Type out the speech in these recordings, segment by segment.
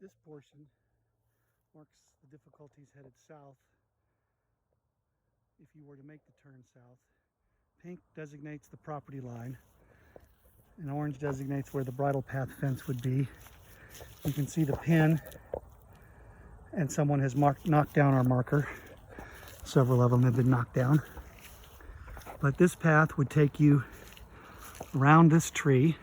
This portion marks the difficulties headed south if you were to make the turn south. Pink designates the property line, and orange designates where the bridle path fence would be. You can see the pin, and someone has knocked down our marker. Several of them have been knocked down. But this path would take you around this tree.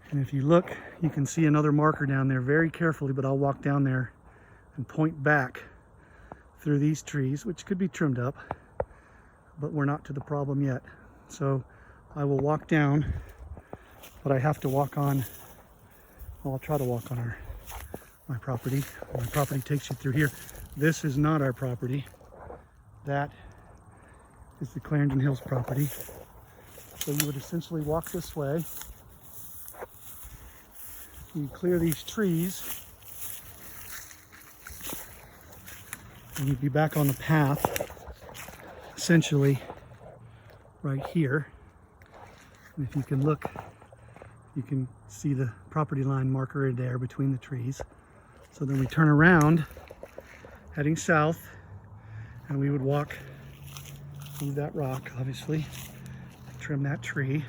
And if you look, you can see another marker down there very carefully, but I'll walk down there and point back through these trees, which could be trimmed up, but we're not to the problem yet. So I will walk down, but I have to walk on, well, I'll try to walk on my property. My property takes you through here. This is not our property. That is the Clarendon Hills property. So you would essentially walk this way. You clear these trees, and you'd be back on the path, essentially right here. And if you can look, you can see the property line marker there between the trees. So then we turn around, heading south, and we would walk through that rock, obviously, trim that tree,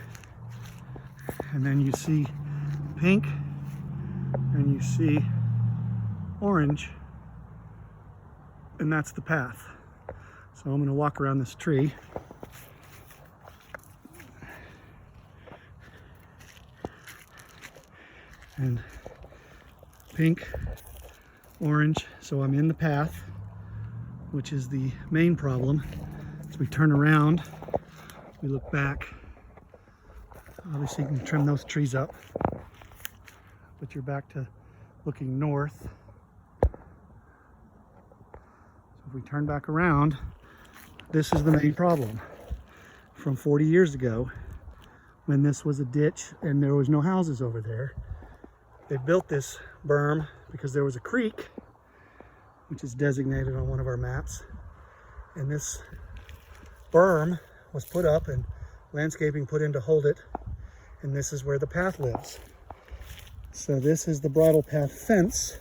and then you see pink, and you see orange, and that's the path. So I'm going to walk around this tree. And pink, orange, so I'm in the path, which is the main problem. As we turn around, we look back. Obviously you can trim those trees up, but you're back to looking north. So if we turn back around, this is the main problem. From 40 years ago, when this was a ditch and there was no houses over there, they built this berm because there was a creek, which is designated on one of our maps, and this berm was put up and landscaping put in to hold it, and this is where the path lives. So this is the bridle path fence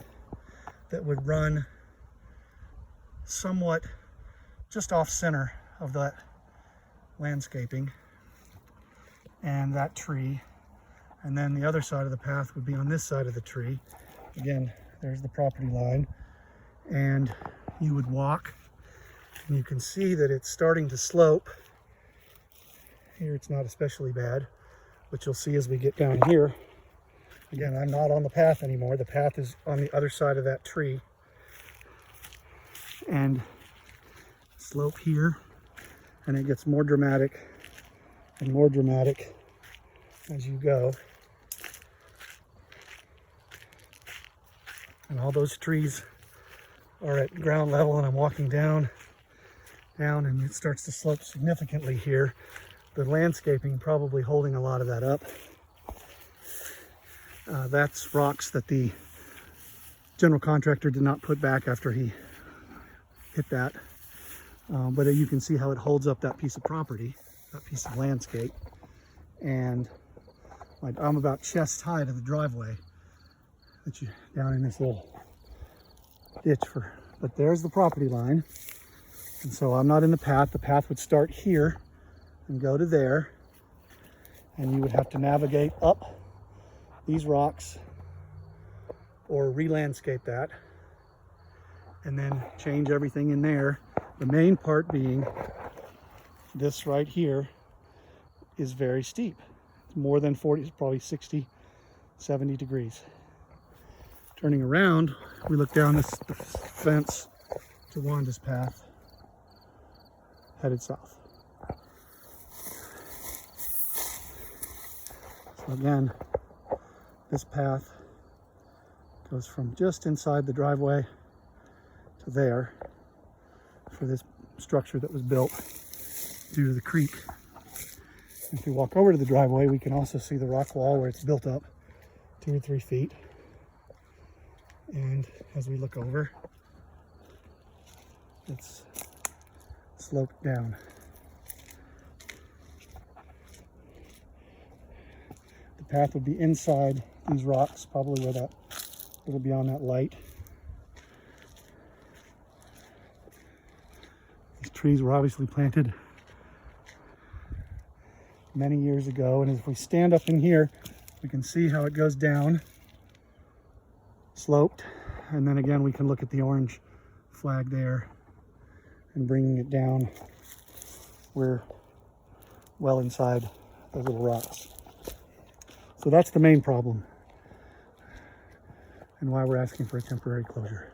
that would run somewhat just off center of that landscaping and that tree. And then the other side of the path would be on this side of the tree. Again, there's the property line. And you would walk, and you can see that it's starting to slope. Here it's not especially bad, but you'll see as we get down here. Again, I'm not on the path anymore. The path is on the other side of that tree. And slope here, and it gets more dramatic and more dramatic as you go. And all those trees are at ground level, and I'm walking down, and it starts to slope significantly here. The landscaping probably holding a lot of that up. That's rocks that the general contractor did not put back after he hit that. But you can see how it holds up that piece of property, that piece of landscape. And I'm about chest high to the driveway that you down in this little ditch but there's the property line. And so I'm not in the path. The path would start here and go to there. And you would have to navigate up these rocks or re-landscape that and then change everything in there. The main part being this right here is very steep. It's more than 40, it's probably 60, 70 degrees. Turning around, we look down this fence to Wanda's path, headed south. So again, this path goes from just inside the driveway to there for this structure that was built due to the creek. If we walk over to the driveway, we can also see the rock wall where it's built up 2 or 3 feet. And as we look over, it's sloped down. The path would be inside these rocks, probably where that a little beyond that light. These trees were obviously planted many years ago, and if we stand up in here, we can see how it goes down, sloped, and then again we can look at the orange flag there and bringing it down. We're well inside those little rocks. So that's the main problem and why we're asking for a temporary closure.